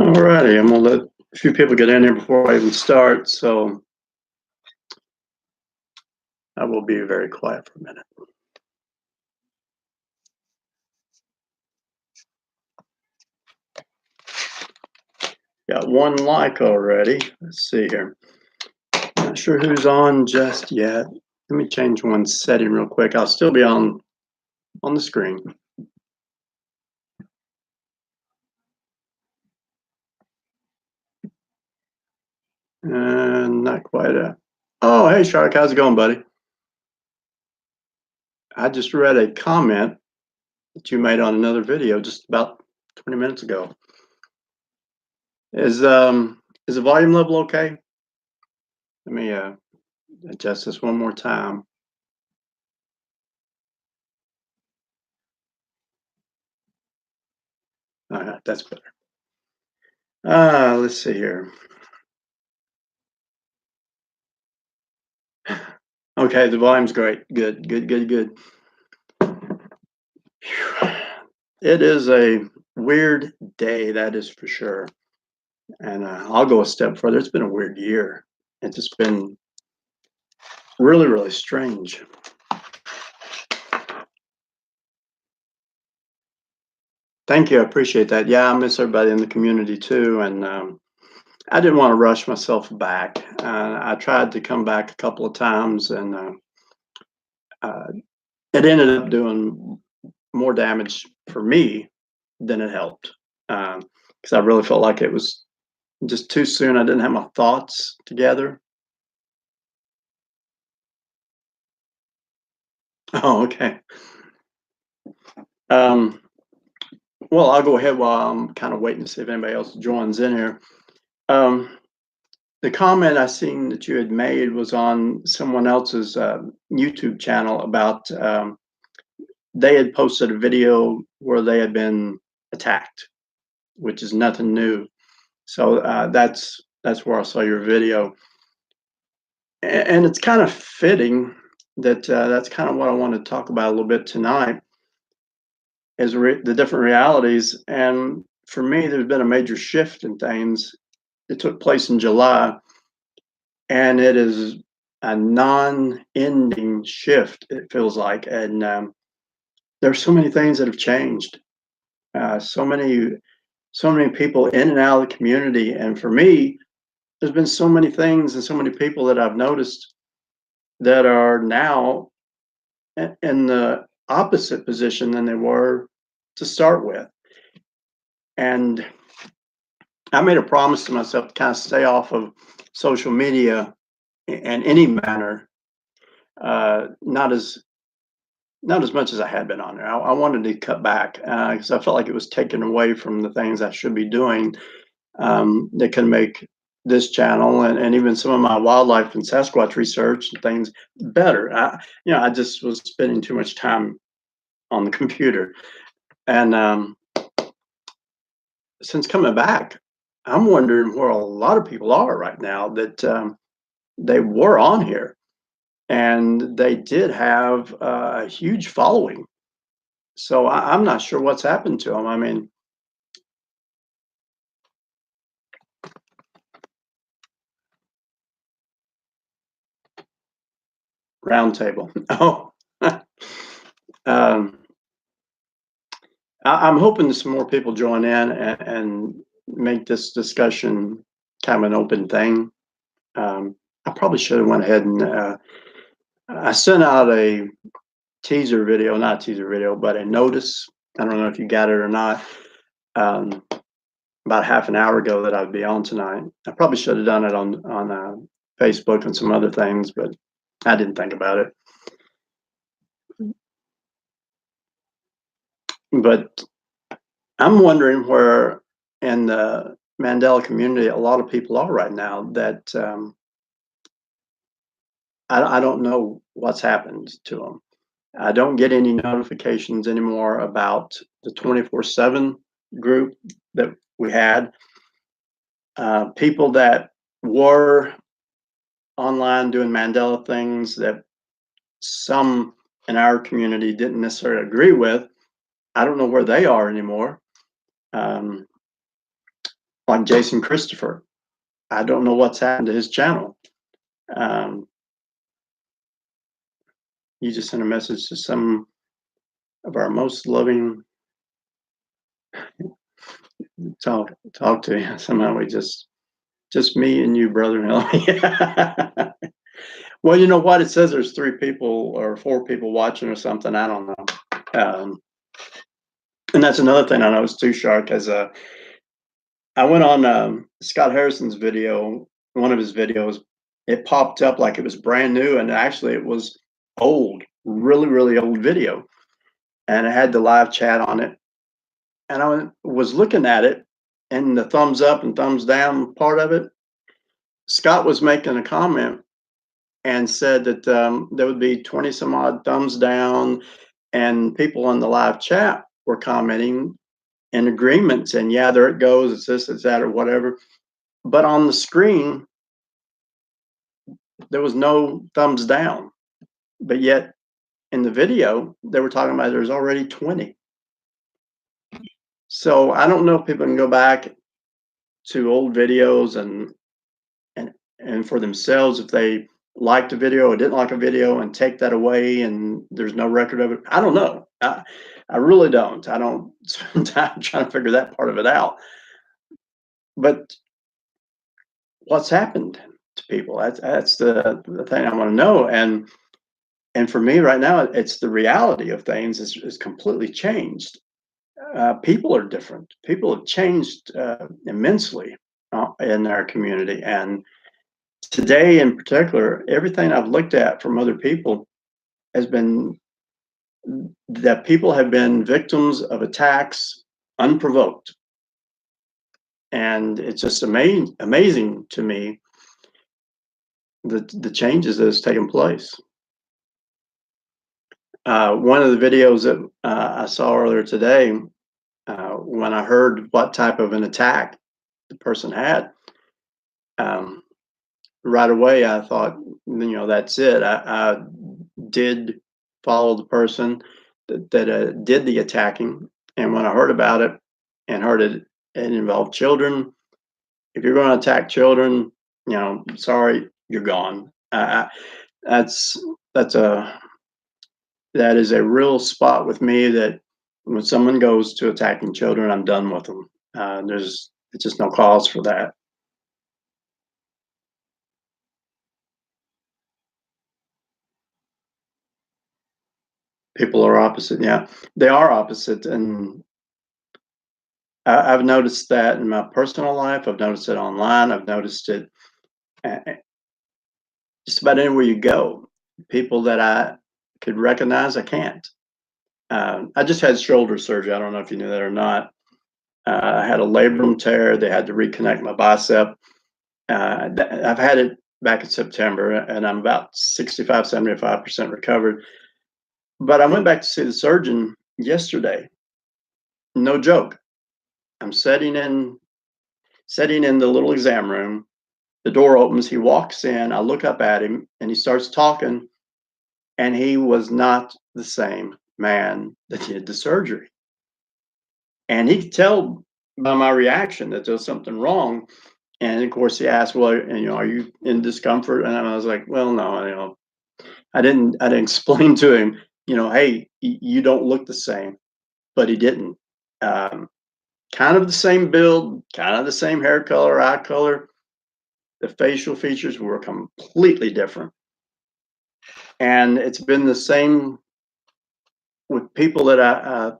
All righty, I'm gonna let a few people get in here before I even start, so I will be very quiet for a minute. Got one like already. Let's see here. Not sure who's on just yet. Let me change one setting real quick. I'll still be on the screen. And not quite oh, hey Shark, how's it going, buddy? I just read a comment that you made on another video just about 20 minutes ago. Is the volume level okay? Let me adjust this one more time. All right, that's better. Let's see here. Okay, the volume's great. Good, good, good, good. It is a weird day, that is for sure. And I'll go a step further. It's been a weird year. It's just been really, really strange. Thank you. I appreciate that. Yeah, I miss everybody in the community too. And I didn't want to rush myself back. I tried to come back a couple of times, and it ended up doing more damage for me than it helped. Because I really felt like it was just too soon. I didn't have my thoughts together. Oh, okay. Um, well, I'll go ahead while I'm kind of waiting to see if anybody else joins in here. Um, the comment I seen that you had made was on someone else's YouTube channel about they had posted a video where they had been attacked, which is nothing new. So that's where I saw your video, and it's kind of fitting that that's kind of what I want to talk about a little bit tonight is the different realities. And for me, there's been a major shift in things. It took place in July, and it is a non-ending shift. It feels like, and there's so many things that have changed. So many people in and out of the community, and for me, there's been so many things and so many people that I've noticed that are now in the opposite position than they were to start with. And I made a promise to myself to kind of stay off of social media in any manner, not as much as I had been on there. I wanted to cut back because I felt like it was taken away from the things I should be doing that can make this channel and even some of my wildlife and Sasquatch research and things better. I just was spending too much time on the computer, and since coming back, I'm wondering where a lot of people are right now that they were on here and they did have a huge following. So I'm not sure what's happened to them. I mean, roundtable. Oh, um, I'm hoping some more people join in and make this discussion kind of an open thing. I probably should have went ahead and I sent out a teaser video, not a teaser video, but a notice. I don't know if you got it or not. Um, about half an hour ago that I'd be on tonight. I probably should have done it on Facebook and some other things, but I didn't think about it. But I'm wondering where in the Mandela community a lot of people are right now that I don't know what's happened to them. I don't get any notifications anymore about the 24/7 group that we had. People that were online doing Mandela things that some in our community didn't necessarily agree with. I don't know where they are anymore. Like like Jason Christopher. I don't know what's happened to his channel. Um, he just sent a message to some of our most loving talk to you. Somehow we just me and you, brother. Well, you know what? It says there's 3 people or 4 people watching or something. I don't know. And that's another thing I noticed too, Shark, because I went on Scott Harrison's video, one of his videos. It popped up like it was brand new, and actually it was old, really, really old video, and it had the live chat on it. And I was looking at it, and the thumbs up and thumbs down part of it. Scott was making a comment and said that there would be 20 some odd thumbs down, and people on the live chat were commenting in agreement, saying, "Yeah, there it goes. It's this, it's that, or whatever." But on the screen, there was no thumbs down. But yet, in the video, they were talking about there's already 20. So I don't know if people can go back to old videos and for themselves if they liked a video or didn't like a video and take that away and there's no record of it. I don't know. I really don't. I don't spend time trying to figure that part of it out. But what's happened to people? That's the thing I want to know. And for me right now, it's the reality of things is completely changed. People are different. People have changed immensely in our community. And today, in particular, everything I've looked at from other people has been that people have been victims of attacks unprovoked. And it's just amazing to me the changes that has taken place. One of the videos that I saw earlier today, when I heard what type of an attack the person had, um, right away I thought, that's it. I did follow the person that did the attacking, and when I heard about it and heard it involved children, if you're going to attack children, sorry, you're gone. That's that's a that is a real spot with me that when someone goes to attacking children, I'm done with them. There's it's just no cause for that. People are opposite. Yeah, they are opposite, and I've noticed that in my personal life. I've noticed it online. I've noticed it uh, just about anywhere you go. People that I could recognize, I can't. I just had shoulder surgery. I don't know if you knew that or not. I had a labrum tear. They had to reconnect my bicep. I've had it back in September, and I'm about 65, 75% recovered. But I went back to see the surgeon yesterday. No joke. I'm sitting in the little exam room. The door opens. He walks in. I look up at him, and he starts talking. And he was not the same man that did the surgery. And he could tell by my reaction that there was something wrong. And of course, he asked, "Well, are you in discomfort?" And I was like, "Well, no, I didn't explain to him, hey, you don't look the same." But he didn't. Um, Kind of the same build, kind of the same hair color, eye color. The facial features were completely different. And it's been the same with people that I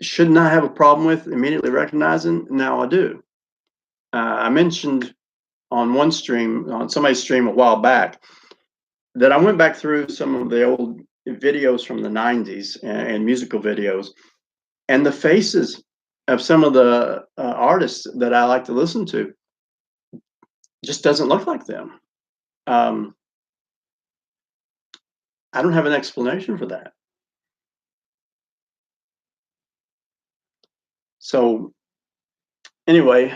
should not have a problem with immediately recognizing. Now I do. I mentioned on somebody's stream a while back, that I went back through some of the old videos from the 90s and musical videos, and the faces of some of the artists that I like to listen to just doesn't look like them. Um, I don't have an explanation for that. So anyway,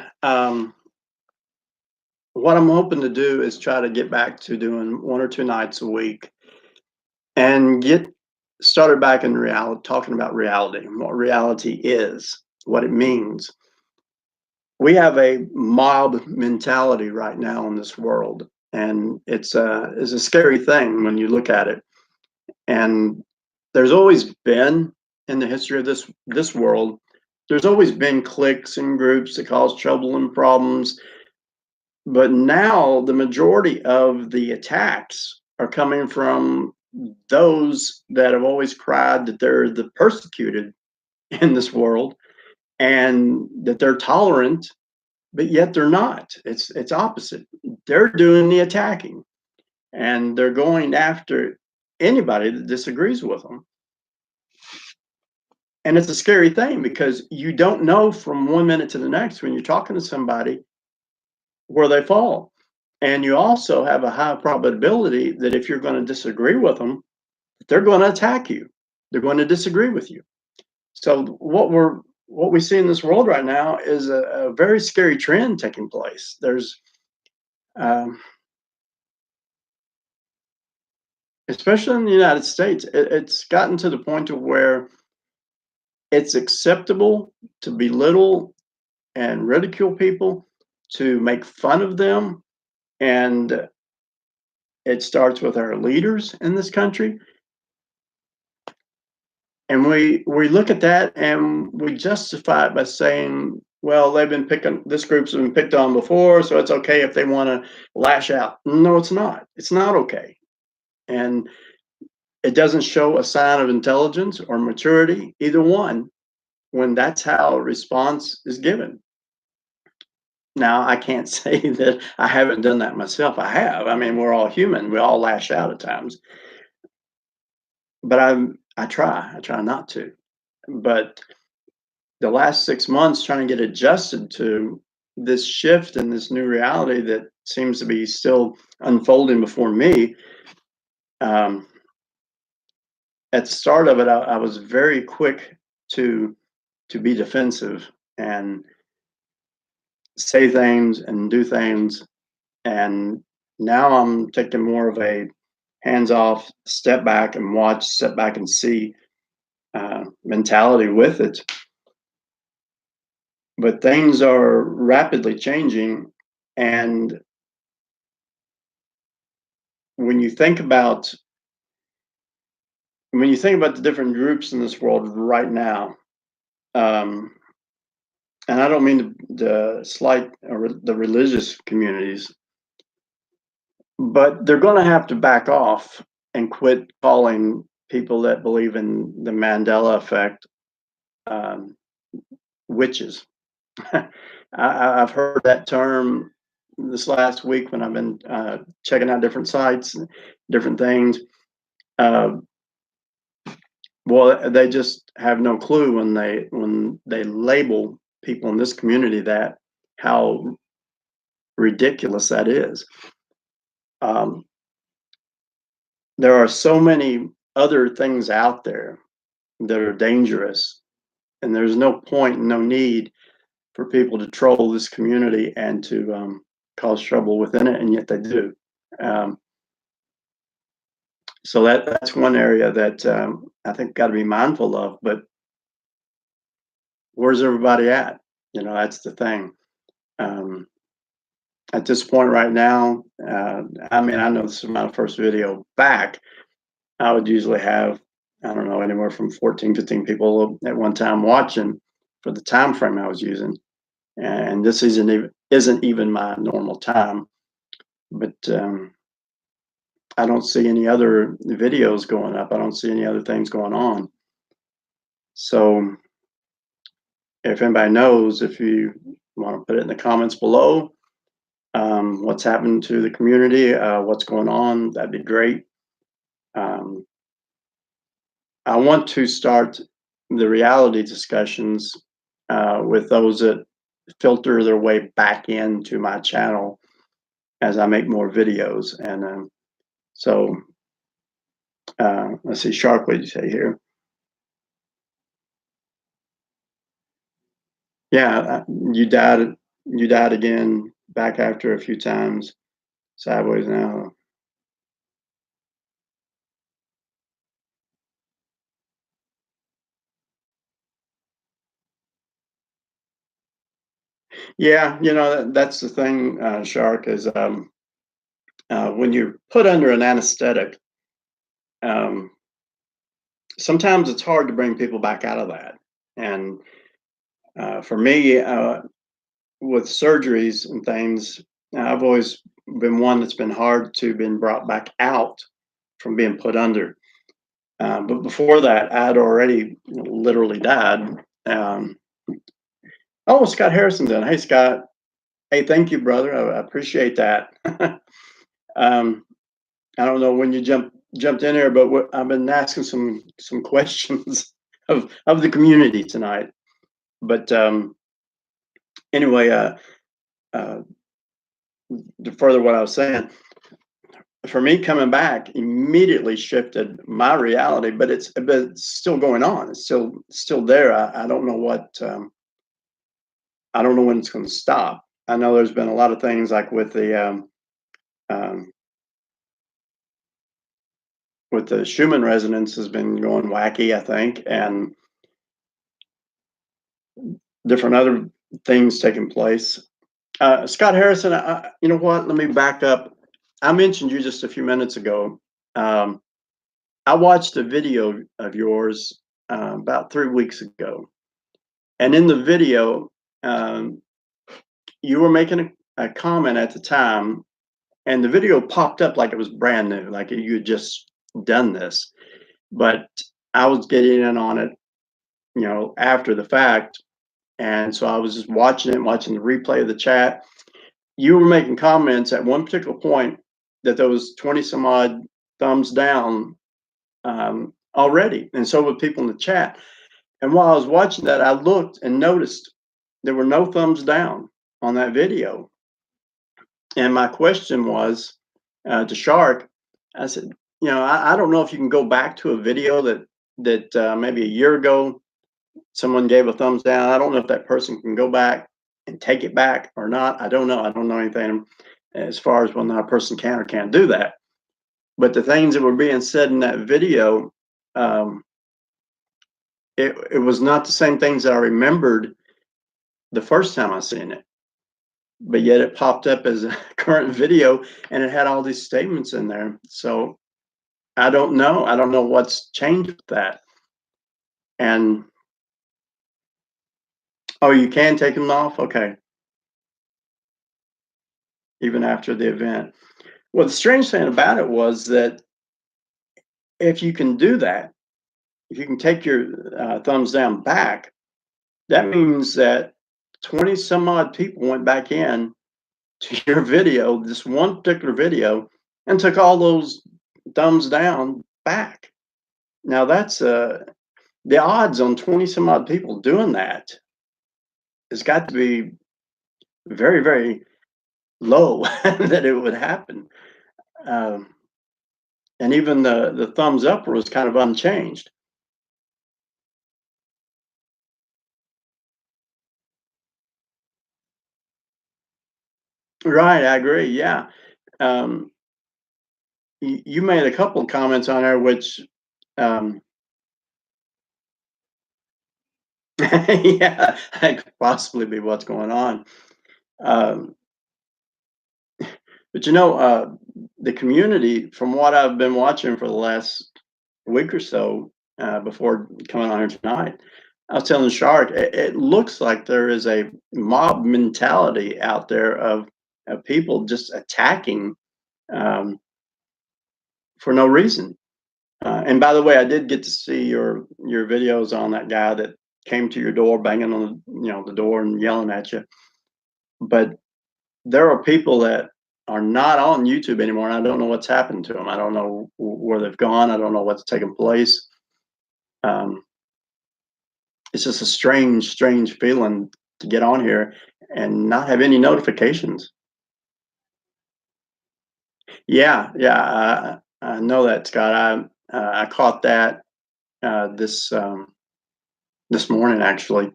what I'm hoping to do is try to get back to doing 1 or 2 nights a week and get started back in reality, talking about reality, what reality is, what it means. we have a mob mentality right now in this world, and it's a scary thing when you look at it. And there's always been in the history of this world, there's always been cliques and groups that cause trouble and problems. But now the majority of the attacks are coming from those that have always cried that they're the persecuted in this world and that they're tolerant, but yet they're not. It's opposite. They're doing the attacking and they're going after anybody that disagrees with them. And it's a scary thing because you don't know from one minute to the next when you're talking to somebody where they fall. And you also have a high probability that if you're going to disagree with them, they're going to attack you. They're going to disagree with you. So what we see in this world right now is a very scary trend taking place. There's um, especially in the United States, it's gotten to the point of where it's acceptable to belittle and ridicule people, to make fun of them, and it starts with our leaders in this country. And we look at that and we justify it by saying, well, they've been picking this group's been picked on before, so it's okay if they want to lash out. No, it's not. It's not okay. And it doesn't show a sign of intelligence or maturity, either one, when that's how a response is given. Now, I can't say that I haven't done that myself. I have. I mean, we're all human. We all lash out at times. But I try not to. But the last 6 months trying to get adjusted to this shift and this new reality that seems to be still unfolding before me. Um, at the start of it, I was very quick to be defensive and say things and do things. And now I'm taking more of a hands off, step back and watch, step back and see mentality with it. But things are rapidly changing. And when you think about the different groups in this world right now, um, and I don't mean to slight the religious communities, but they're going to have to back off and quit calling people that believe in the Mandela effect um, witches. I've heard that term this last week when I've been checking out different sites, different things. Uh, well, they just have no clue when they label people in this community that how ridiculous that is. Um, there are so many other things out there that are dangerous, and there's no point, no need for people to troll this community and to cause trouble within it, and yet they do. Um, so that's one area that I think got to be mindful of. But where's everybody at? You know, that's the thing. Um, at this point right now, I mean, I know this is my first video back. I would usually have, I don't know, anywhere from 14, 15 people at one time watching for the time frame I was using. And this isn't even my normal time. But I don't see any other videos going up. I don't see any other things going on. So if anybody knows, if you want to put it in the comments below, what's happened to the community, what's going on, that'd be great. Um, I want to start the reality discussions with those that filter their way back into my channel as I make more videos. And so let's see, Shark, what did you say here? Yeah, you died again back after a few times, sideways now. Yeah, that's the thing, Shark, is when you're put under an anesthetic, um, sometimes it's hard to bring people back out of that. And for me, with surgeries and things, I've always been one that's been hard to been brought back out from being put under. But before that, I had already literally died. Um, oh, Scott Harrison's in. Hey, Scott. Hey, thank you, brother. I appreciate that. um, I don't know when you jumped in here, but I've been asking some questions of the community tonight. But anyway, uh, to further what I was saying, for me coming back immediately shifted my reality, but it's still going on. It's still there. I don't know I don't know when it's going to stop. I know there's been a lot of things like um, with the Schumann resonance has been going wacky, I think, and different other things taking place. Scott Harrison, you know what? Let me back up. I mentioned you just a few minutes ago. Um, I watched a video of yours about 3 weeks ago, and in the video, um, you were making a comment at the time, and the video popped up like it was brand new, like you had just done this. But I was getting in on it, after the fact, and so I was just watching it, watching the replay of the chat. You were making comments at one particular point that there was 20 some odd thumbs down already, and so were people in the chat. And while I was watching that, I looked and noticed there were no thumbs down on that video. And my question was to Shark. I said, I don't know if you can go back to a video that maybe a year ago someone gave a thumbs down. I don't know if that person can go back and take it back or not. I don't know. I don't know anything as far as whether a person can or can't do that. But the things that were being said in that video, um, it was not the same things that I remembered the first time I seen it. But yet it popped up as a current video and it had all these statements in there. So I don't know. I don't know what's changed with that. And oh, you can take them off? Okay. Even after the event. Well, the strange thing about it was that if you can do that, if you can take your thumbs down back, that means that 20 some odd people went back in to your video, this one particular video, and took all those thumbs down back. Now that's the odds on 20 some odd people doing that has got to be very, very low that it would happen. Um, and even the thumbs up was kind of unchanged. Right, I agree. Yeah. Um, you made a couple of comments on there, which, um, yeah, that could possibly be what's going on. Um, but the community, from what I've been watching for the last week or so, before coming on here tonight, I was telling Shark, it looks like there is a mob mentality out there of people just attacking um, for no reason. And by the way, I did get to see your videos on that guy that came to your door, banging on the door and yelling at you. But there are people that are not on YouTube anymore, and I don't know what's happened to them. I don't know where they've gone. I don't know what's taken place. Um, it's just a strange, strange feeling to get on here and not have any notifications. Yeah, yeah, I know that, Scott. I caught that this morning, actually.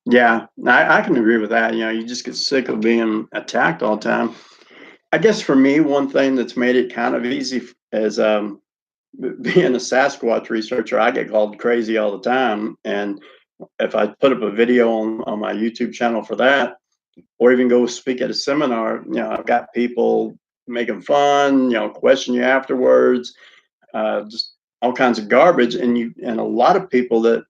Yeah, I can agree with that. You just get sick of being attacked all the time. I guess for me, one thing that's made it kind of easy is being a Sasquatch researcher. I get called crazy all the time, and if I put up a video on my YouTube channel for that, or even go speak at a seminar, I've got people making fun, question you afterwards, just all kinds of garbage, and a lot of people that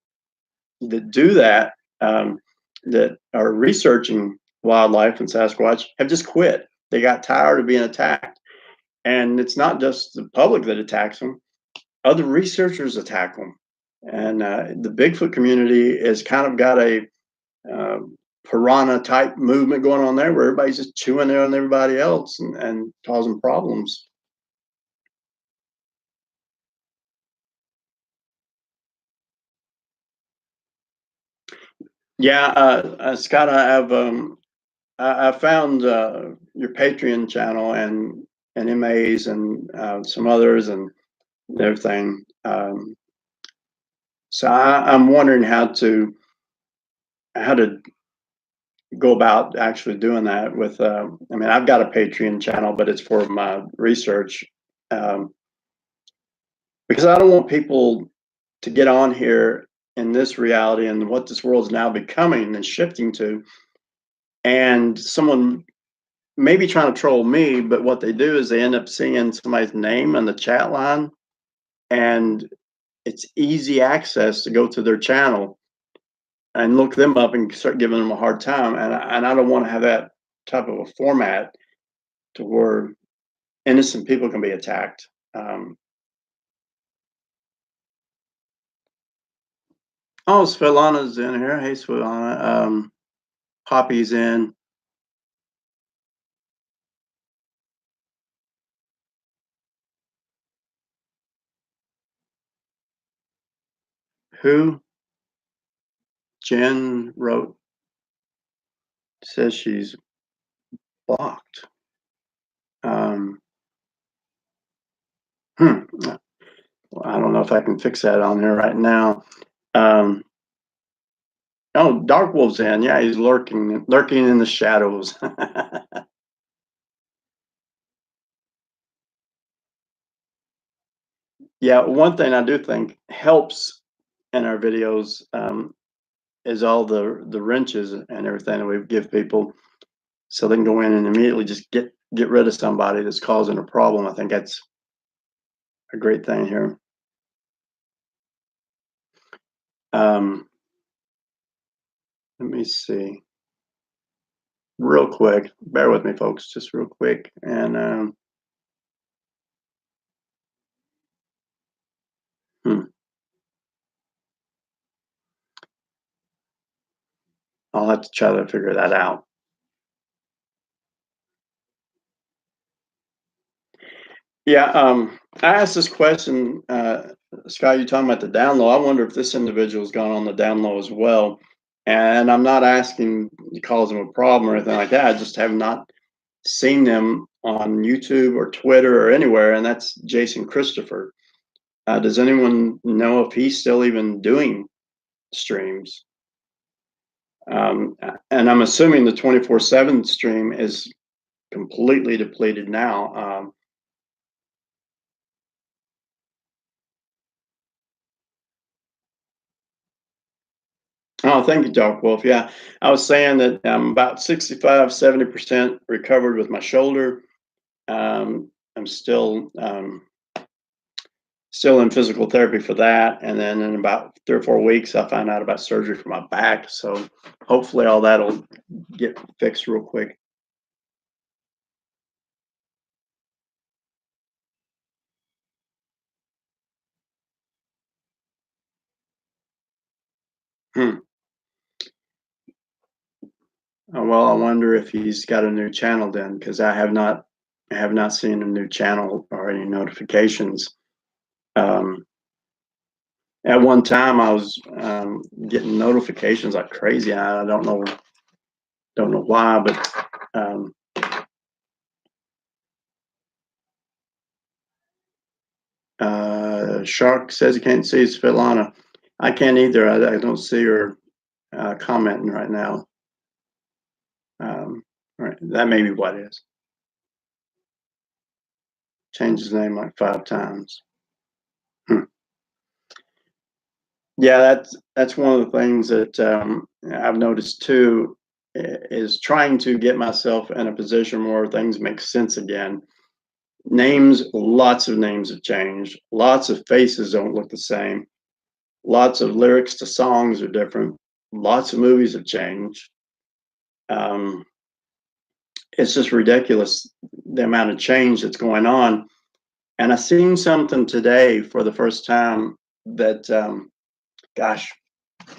do that, that are researching wildlife and Sasquatch have just quit. They got tired of being attacked, and it's not just the public that attacks them; other researchers attack them, and the Bigfoot community has kind of got a uh, piranha type movement going on there, where everybody's just chewing on everybody else and causing problems. Yeah, Scott, I found your Patreon channel and MAs and some others and everything. So I'm wondering how to go about actually doing that with. I mean, I've got a Patreon channel, but it's for my research, um, because I don't want people to get on here in this reality and what this world is now becoming and shifting to, and someone maybe trying to troll me, but what they do is they end up seeing somebody's name in the chat line, and it's easy access to go to their channel and look them up and start giving them a hard time. And I don't want to have that type of a format to where innocent people can be attacked. Um, oh, Svetlana's in here. Hey, Svetlana. Poppy's in. Who? Jen wrote, says she's blocked. Um, hmm. I don't know if I can fix that on here right now. Um, oh, Dark Wolf's in. Yeah, he's lurking in the shadows. Yeah, one thing I do think helps in our videos, is all the wrenches and everything that we give people, so they can go in and immediately just get rid of somebody that's causing a problem. I think that's a great thing here. Um, Let me see, real quick. Bear with me, folks, just real quick, and hmm, I'll have to try to figure that out. Yeah, I asked this question, Scott. You talking about the down low? I wonder if this individual's gone on the down low as well. And I'm not asking to cause them a problem or anything like that. I just have not seen them on YouTube or Twitter or anywhere. And that's Jason Christopher. Does anyone know if he's still even doing streams? Um, and I'm assuming the 24/7 stream is completely depleted now. Oh, thank you, Doc Wolf. Yeah, I was saying that I'm about 65, 70% recovered with my shoulder. I'm still in physical therapy for that, and then in about 3 or 4 weeks, I find out about surgery for my back. So hopefully, all that'll get fixed real quick. Hmm. Well, I wonder if he's got a new channel then, because I have not seen a new channel or any notifications. Um, At one time, I was getting notifications like crazy. I don't know why, but Shark says he can't see Svetlana. I can't either. I don't see her commenting right now. All right, that may be what it is. Changed his name like 5 times. Hmm. Yeah, that's one of the things that I've noticed too, is trying to get myself in a position where things make sense again. Names, lots of names have changed. Lots of faces don't look the same. Lots of lyrics to songs are different. Lots of movies have changed. Um, it's just ridiculous the amount of change that's going on. And I seen something today for the first time that, gosh,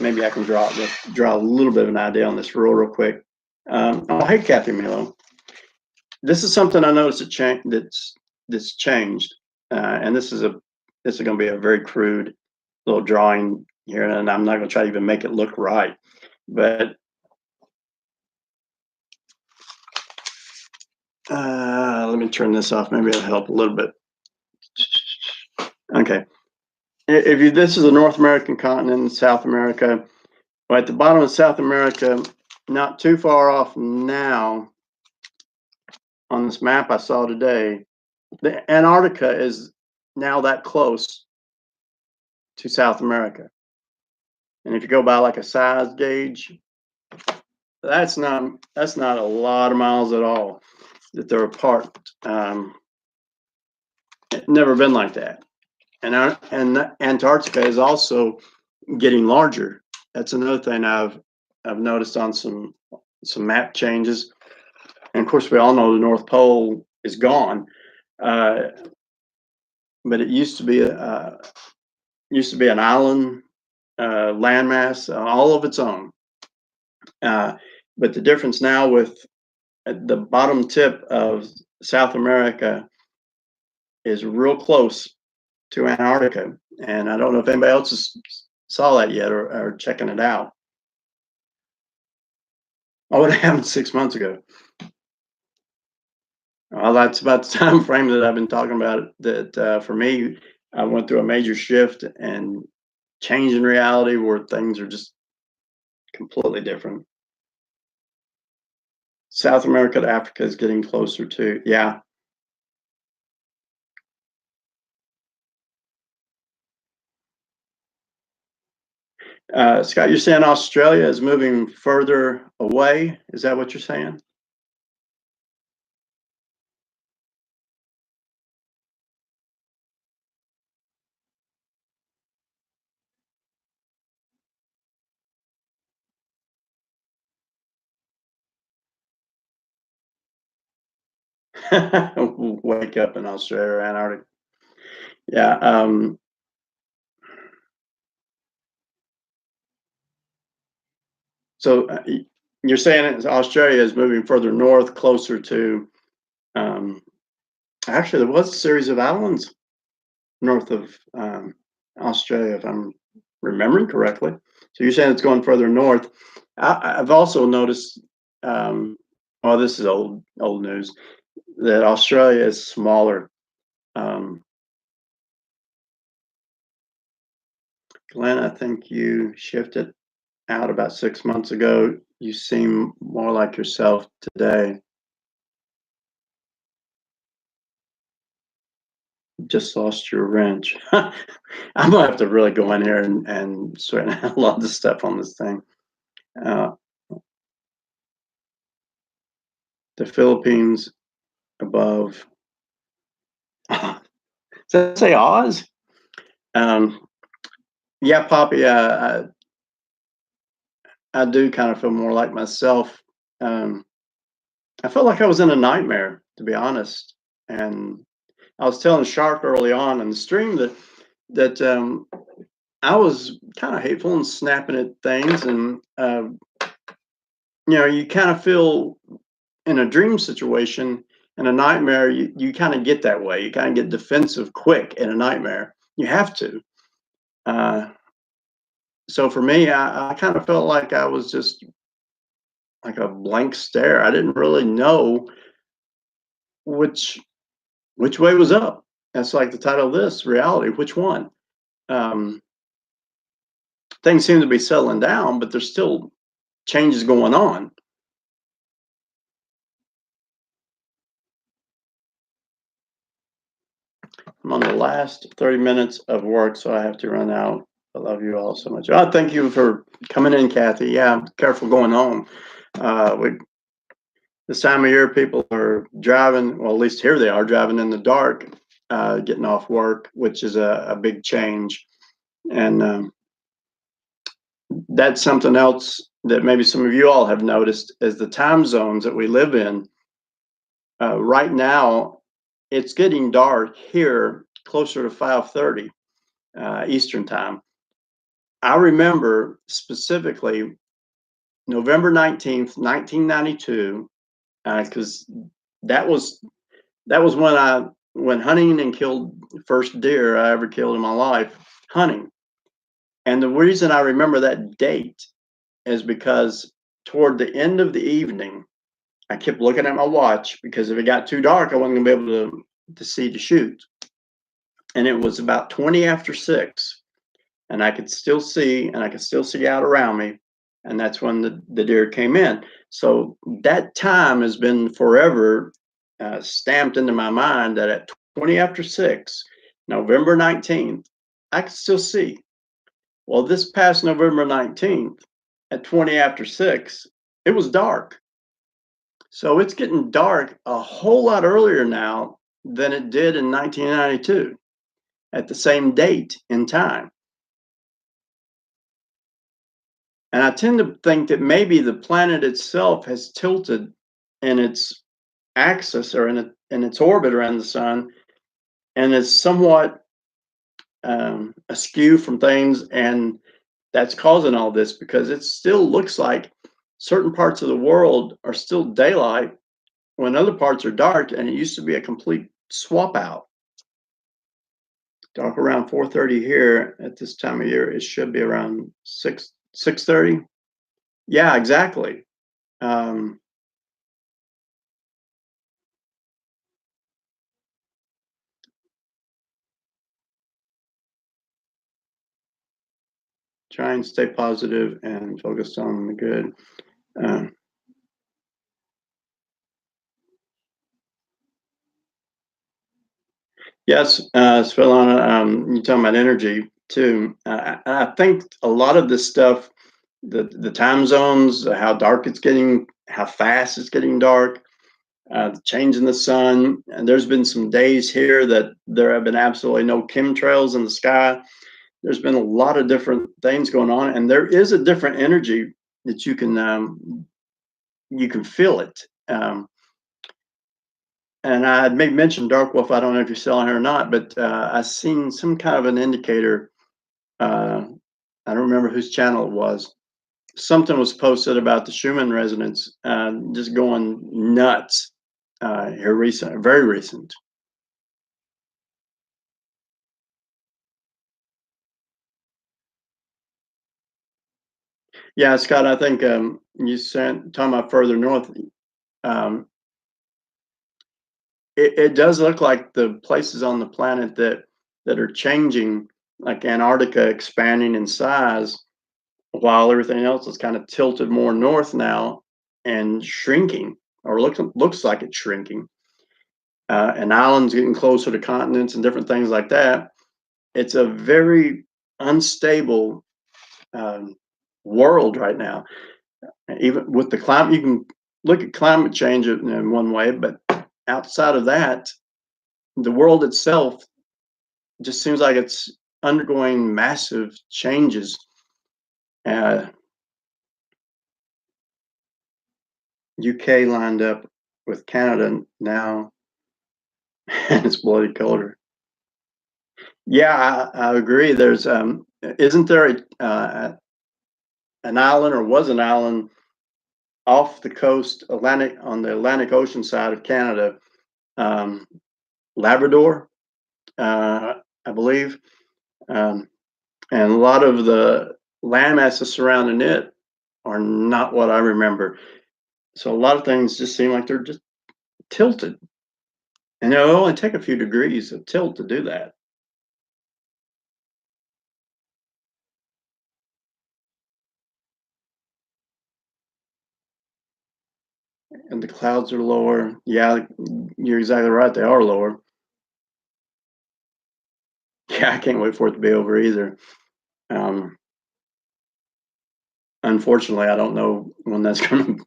maybe I can draw a little bit of an idea on this real quick. Oh, hey, Kathy Milo. This is something I noticed that's changed, and this is going to be a very crude little drawing here, and I'm not going to try to even make it look right. But let me turn this off. Maybe it'll help a little bit. Okay. If you this is the North American continent, South America. Well, at the bottom of South America, not too far off now, on this map I saw today, the Antarctica is now that close to South America. And if you go by like a size gauge, that's not a lot of miles at all that they're apart. Never been like that. And Antarctica is also getting larger. That's another thing I've noticed on some map changes. And of course, we all know the North Pole is gone, uh, but it used to be an island landmass all of its own. Uh, but the difference now with the bottom tip of South America is real close to Antarctica, and I don't know if anybody else saw that yet or checking it out. Oh, it happened 6 months ago. Well, that's about the time frame that I've been talking about. That for me, I went through a major shift and change in reality where things are just completely different. South America to Africa is getting closer to, yeah. Scott, you're saying Australia is moving further away? Is that what you're saying? Wake up in Australia or Antarctica. Yeah. So you're saying Australia is moving further north, closer to. Um, actually, there was a series of islands north of Australia, if I'm remembering correctly. So you're saying it's going further north. I've also noticed. Well, this is old news that Australia is smaller. Um, Glenn, I think you shifted out about 6 months ago. You seem more like yourself today. Just lost your wrench. I'm gonna have to really go in here and straighten out a lot of the stuff on this thing. Uh, the Philippines above. Does that say Oz? Um, yeah, Poppy. I do kind of feel more like myself. Um, I felt like I was in a nightmare, to be honest. And I was telling Shark early on in the stream that I was kind of hateful and snapping at things, and you kind of feel in a dream situation, in a nightmare, you kind of get that way. You kind of get defensive quick in a nightmare. You have to. Uh, so for me, I kind of felt like I was just like a blank stare. I didn't really know which which way was up. That's like the title of this reality. Which one? Um, things seem to be settling down, but there's still changes going on. I'm on the last 30 minutes of work, so I have to run out I love you all so much. Oh, thank you for coming in, Kathy. Yeah, careful going home. We this time of year, people are driving. Well, at least here they are driving in the dark, getting off work, which is a big change. And that's something else that maybe some of you all have noticed is the time zones that we live in. Right now, it's getting dark here closer to 5:30 Eastern time. I remember specifically November 19th, 1992, because that was that was when I went hunting and killed the first deer I ever killed in my life hunting. And the reason I remember that date is because toward the end of the evening, I kept looking at my watch because if it got too dark, I wasn't gonna be able to see to shoot. And it was about 20 after 6, and I could still see, and I could still see out around me. And that's when the deer came in. So that time has been forever stamped into my mind that at 20 after 6, November 19th, I could still see. Well, this past November 19th, at 20 after 6, it was dark. So it's getting dark a whole lot earlier now than it did in 1992 at the same date in time. And I tend to think that maybe the planet itself has tilted in its axis or in its orbit around the sun and is somewhat askew from things. And that's causing all this because it still looks like certain parts of the world are still daylight when other parts are dark, and it used to be a complete swap out. Dark around 4:30 here at this time of year. It should be around 6:30. Yeah, exactly. Um, Try and stay positive and focus on the good. Um, yes, Svetlana, you're talking about energy too. I think a lot of this stuff, the time zones, how dark it's getting, how fast it's getting dark, the change in the sun. And there's been some days here that there have been absolutely no chemtrails in the sky. There's been a lot of different things going on, and there is a different energy that you can feel it. And I had maybe mentioned Dark Wolf. I don't know if you're still on here or not, but I seen some kind of an indicator. Uh, I don't remember whose channel it was. Something was posted about the Schumann resonance just going nuts here recent, very recent. Yeah, Scott, I think you sent talking about further north. Um, it does look like the places on the planet that are changing, like Antarctica expanding in size, while everything else is kind of tilted more north now and shrinking, or looks like it's shrinking. And islands getting closer to continents and different things like that. It's a very unstable um, world right now. Even with the climate, you can look at climate change in one way, but outside of that, the world itself just seems like it's undergoing massive changes. Uh, UK lined up with Canada now, and it's bloody colder. Yeah, I agree. There's isn't there an island or was an island off the coast Atlantic on the Atlantic Ocean side of Canada, um, Labrador, uh, I believe, um, and a lot of the land masses surrounding it are not what I remember. So a lot of things just seem like they're just tilted, and it'll only take a few degrees of tilt to do that. And the clouds are lower. Yeah, you're exactly right. They are lower. Yeah, I can't wait for it to be over either. Um, Unfortunately, I don't know when that's going to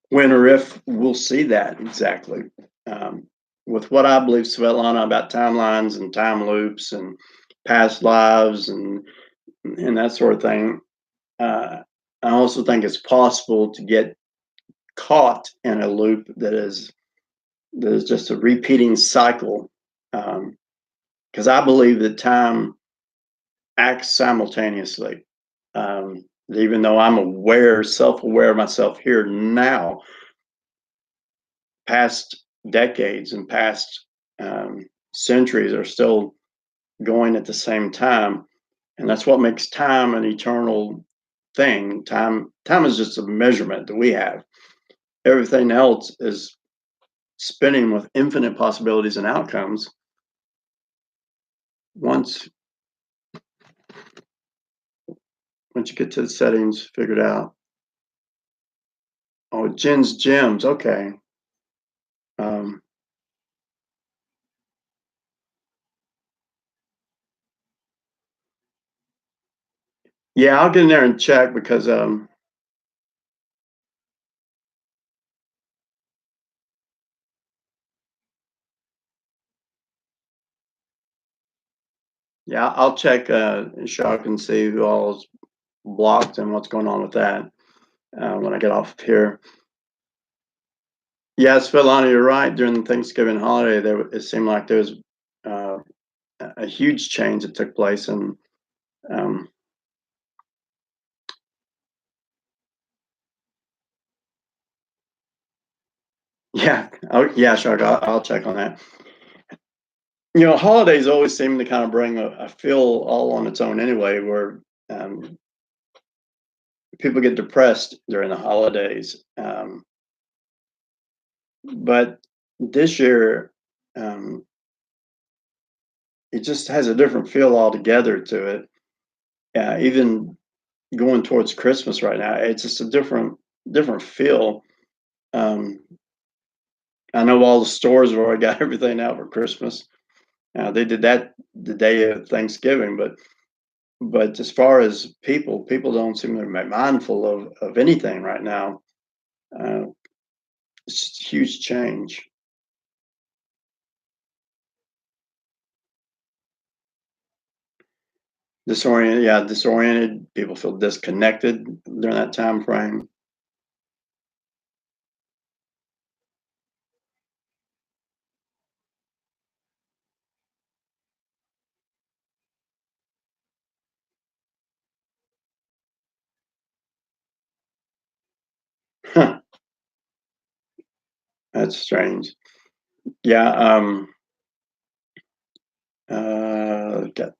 when or if we'll see that exactly. Um, with what I believe, Svetlana, about timelines and time loops and past lives and that sort of thing, uh, I also think it's possible to get caught in a loop that is just a repeating cycle. Because I believe that time acts simultaneously. Even though I'm aware, self-aware of myself here now, past decades and past centuries are still going at the same time, and that's what makes time an eternal thing. Time is just a measurement that we have. Everything else is spinning with infinite possibilities and outcomes. Once once you get to the settings figured out. Oh, Jen's Gems. Okay. Um, yeah, I'll get in there and check because yeah, I'll check Shark and see who all's blocked and what's going on with that when I get off of here. Yes, Philani, you're right. During the Thanksgiving holiday, it seemed like there was uh, a huge change that took place, and um, yeah, yeah, Shark, I'll check on that. Holidays always seem to kind of bring a feel all on its own anyway, where um, people get depressed during the holidays. But this year, um, it just has a different feel altogether to it. Even going towards Christmas right now, it's just a different feel. Um, I know all the stores have already got everything out for Christmas. They did that the day of Thanksgiving, but as far as people don't seem to be mindful of anything right now. Uh, it's just a huge change. Disoriented, yeah, disoriented. People feel disconnected during that time frame. Huh, that's strange. Yeah. Got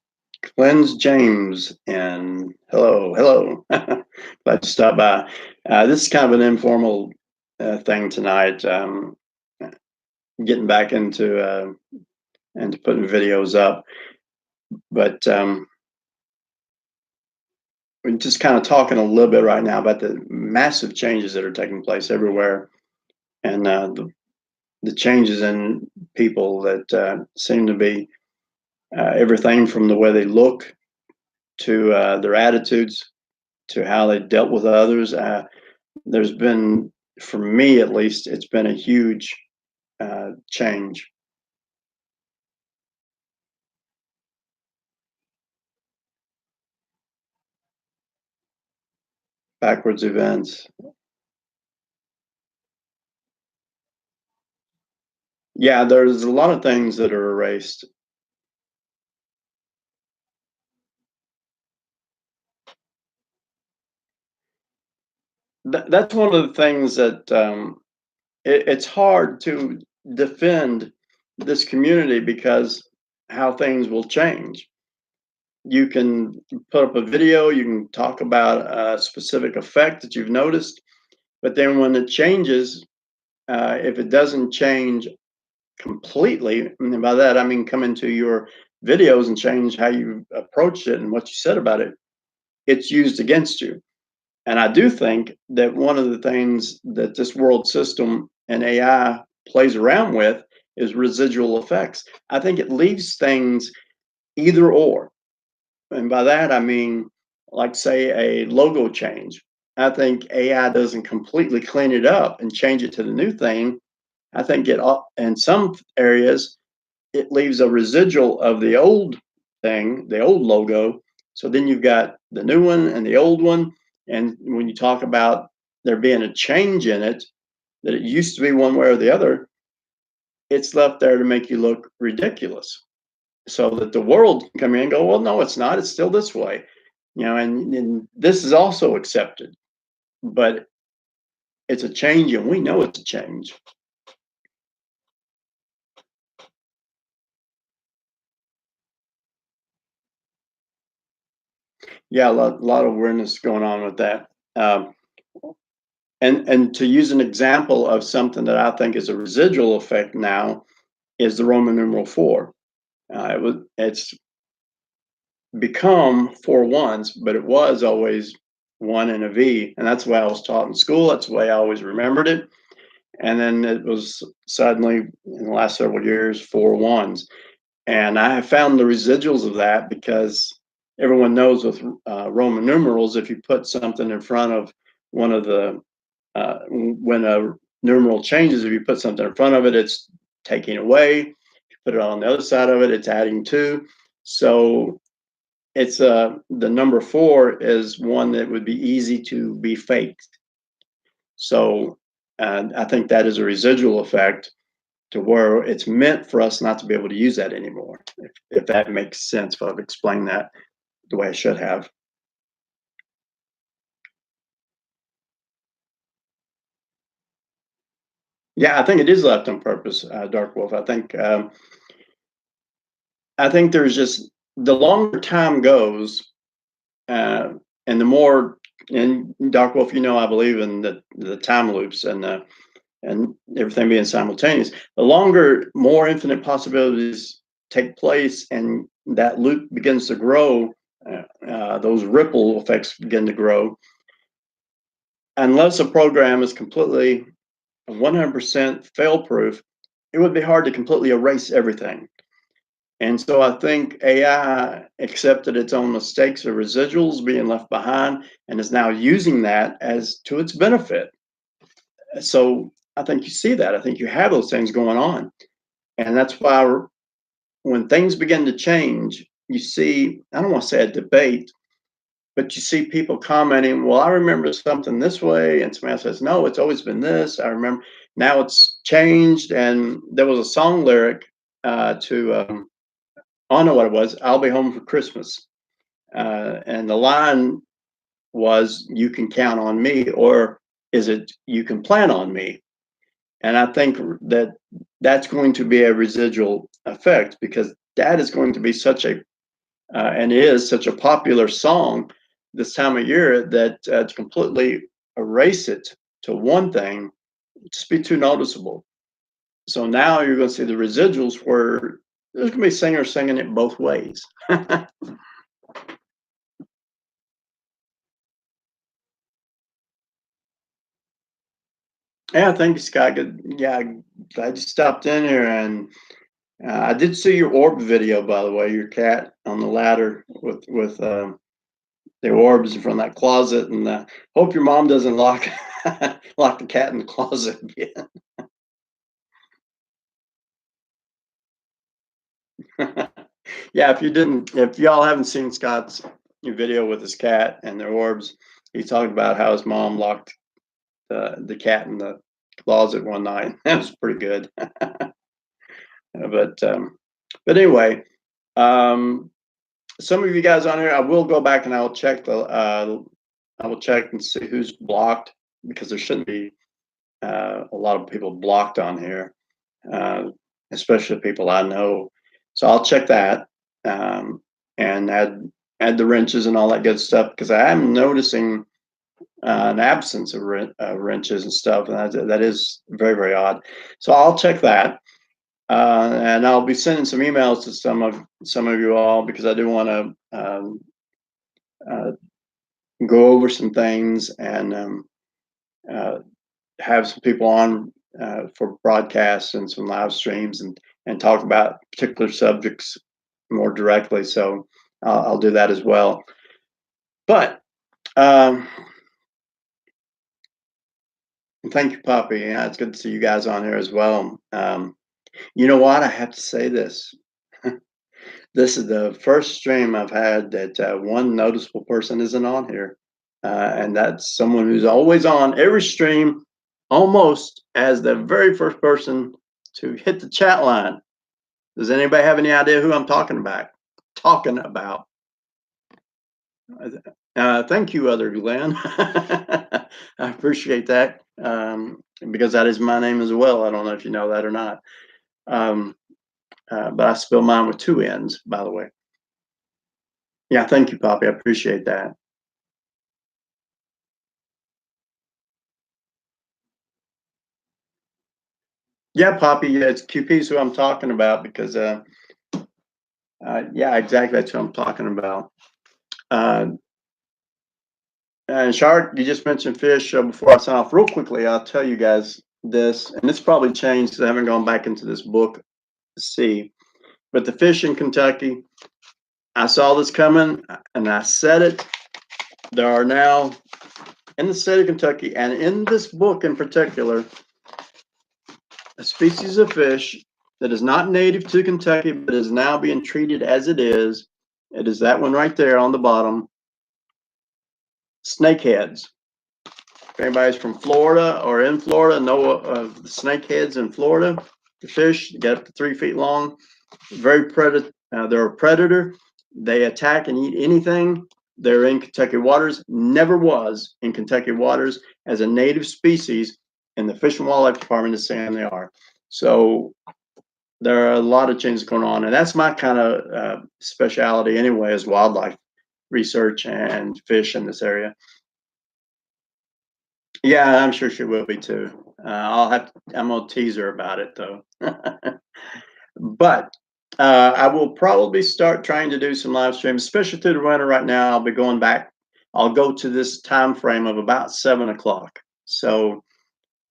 Cleanse James and hello. Glad to stop by. This is kind of an informal thing tonight. Getting back into putting videos up, but we're just kind of talking a little bit right now about the massive changes that are taking place everywhere, and the changes in people that seem to be everything from the way they look to their attitudes to how they dealt with others. There's been, for me at least, it's been a huge change, backwards events. Yeah, there's a lot of things that are erased. That's one of the things that it's hard to defend this community because how things will change. You can put up a video, you can talk about a specific effect that you've noticed, but then when it changes, if it doesn't change completely, and by that I mean come into your videos and change how you approached it and what you said about it, it's used against you. And I do think that one of the things that this world system and AI plays around with is residual effects. I think it leaves things either or. And by that I mean like say a logo change. I think AI doesn't completely clean it up and change it to the new thing. I think in some areas it leaves a residual of the old thing, the old logo. So then you've got the new one and the old one. And when you talk about there being a change in it, that it used to be one way or the other, it's left there to make you look ridiculous. So that the world can come in and go, well, no, it's not. It's still this way. And this is also accepted, but it's a change and we know it's a change. Yeah, a lot of awareness going on with that. Um, and to use an example of something that I think is a residual effect now is the Roman numeral 4. It's become 4 ones, but it was always 1 and a V, and that's the way I was taught in school. That's the way I always remembered it. And then it was suddenly in the last several years 4 ones. And I have found the residuals of that because everyone knows with Roman numerals, if you put something in front of one of the when a numeral changes, if you put something in front of it, it's taking away. If you put it on the other side of it, it's adding to. So it's the number 4 is one that would be easy to be faked. So I think that is a residual effect to where it's meant for us not to be able to use that anymore. If that makes sense, if I've explained that the way I should have. Yeah, I think it is left on purpose, Dark Wolf. I think there's just the longer time goes, uh, and the more. And Dark Wolf, I believe in the time loops and everything being simultaneous. The longer, more infinite possibilities take place, and that loop begins to grow. Those ripple effects begin to grow. Unless a program is completely 100% fail proof, it would be hard to completely erase everything. And so I think AI accepted its own mistakes or residuals being left behind and is now using that as to its benefit. So I think you see that. I think you have those things going on. And that's why when things begin to change, you see, I don't want to say a debate, but you see people commenting, well, I remember something this way. And somebody else says, no, it's always been this. I remember now it's changed. And there was a song lyric I don't know what it was, I'll be home for Christmas. And the line was, you can count on me, or is it, you can plan on me? And I think that that's going to be a residual effect because that is going to be and is such a popular song this time of year that to completely erase it to one thing, just be too noticeable. So now you're going to see the residuals where there's going to be singers singing it both ways. Yeah, thank you, Scott. Good. Yeah, glad you stopped in here. And I did see your orb video, by the way, your cat on the ladder with the orbs from that closet. And hope your mom doesn't lock lock the cat in the closet again. Yeah, if y'all haven't seen Scott's video with his cat and their orbs, he talked about how his mom locked the cat in the closet one night. That was pretty good. but but anyway, um, some of you guys on here, I will go back and I'll check I will check and see who's blocked because there shouldn't be a lot of people blocked on here, uh, especially people I know. So I'll check that um, and add the wrenches and all that good stuff because I am noticing an absence of wrenches and stuff, and that is very very odd. So I'll check that. And I'll be sending some emails to some of you all because I do want to uh, go over some things and uh, have some people on for broadcasts and some live streams and talk about particular subjects more directly. So I'll do that as well. But thank you, Poppy. Yeah, it's good to see you guys on here as well. You know what? I have to say this. This is the first stream I've had that one noticeable person isn't on here. And that's someone who's always on every stream, almost as the very first person to hit the chat line. Does anybody have any idea who I'm talking about? Thank you, other Glenn. I appreciate that, because that is my name as well. I don't know if you know that or not. But I spell mine with two N's, by the way. Yeah, thank you, Poppy. I appreciate that. Yeah, Poppy. Yeah, it's QP's who I'm talking about because, yeah, exactly. That's who I'm talking about. And Shark, you just mentioned fish. Before I sign off, real quickly, I'll tell you guys this, and it's probably changed because I haven't gone back into this book to see. But the fish in Kentucky, I saw this coming, and I said it. There are now in the state of Kentucky, and in this book in particular, a species of fish that is not native to Kentucky, but is now being treated as it is. It is that one right there on the bottom. Snakeheads. If anybody's from Florida or in Florida, know of the snakeheads in Florida. The fish get up to 3 feet long. Very they're a predator. They attack and eat anything. They're in Kentucky waters. Never was in Kentucky waters as a native species, and the Fish and Wildlife Department is saying they are. So there are a lot of changes going on, and that's my kind of specialty anyway, is wildlife research and fish in this area. Yeah, I'm sure she will be too. I'm gonna tease her about it though. But I will probably start trying to do some live streams, especially through the winter. Right now, I'll be going back. I'll go to this time frame of about 7 o'clock. So,